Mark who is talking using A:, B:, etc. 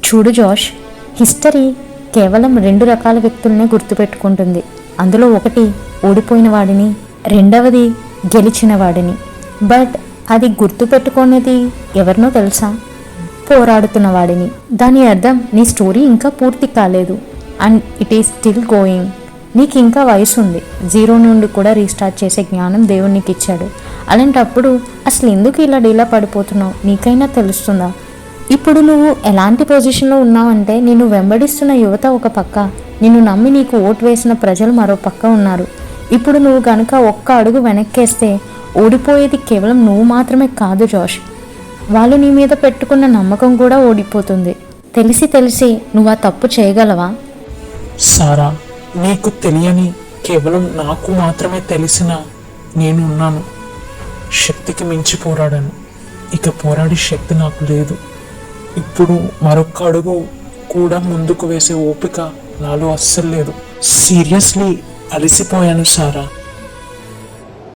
A: చూడు జోష్, హిస్టరీ కేవలం 2 రకాల వ్యక్తులనే గుర్తుపెట్టుకుంటుంది. అందులో ఒకటి ఓడిపోయిన వాడిని, రెండవది గెలిచిన వాడిని. బట్ అది గుర్తుపెట్టుకునేది ఎవరినో తెలుసా? పోరాడుతున్న వాడిని. దాని అర్థం నీ స్టోరీ ఇంకా పూర్తి కాలేదు and it is still going. నీకు ఇంకా వయసు ఉంది. 0 నుండి కూడా రీస్టార్ట్ చేసే జ్ఞానం దేవుడు నీకు ఇచ్చాడు. అలాంటప్పుడు అసలు ఎందుకు ఇలా డీలా పడిపోతున్నావు? నీకైనా తెలుస్తుందా? ఇప్పుడు నువ్వు ఎలాంటి పొజిషన్లో ఉన్నావంటే, నిన్ను వెంబడిస్తున్న యువత ఒక పక్క, నిన్ను నమ్మి నీకు ఓటు వేసిన ప్రజలు మరో పక్క ఉన్నారు. ఇప్పుడు నువ్వు కనుక ఒక్క అడుగు వెనక్కేస్తే ఓడిపోయేది కేవలం నువ్వు మాత్రమే కాదు జోష్, వాళ్ళు నీ మీద పెట్టుకున్న నమ్మకం కూడా ఓడిపోతుంది. తెలిసి నువ్వు ఆ తప్పు చేయగలవా?
B: సారా, నీకు తెలియని, కేవలం నాకు మాత్రమే తెలిసిన నేను ఉన్నాను. శక్తికి మించి పోరాడాను. ఇక పోరాడే శక్తి నాకు లేదు. ఇప్పుడు మరొక అడుగు కూడా ముందుకు వేసే ఓపిక నాలో అస్సలు లేదు. సీరియస్లీ అలసిపోయాను సారా.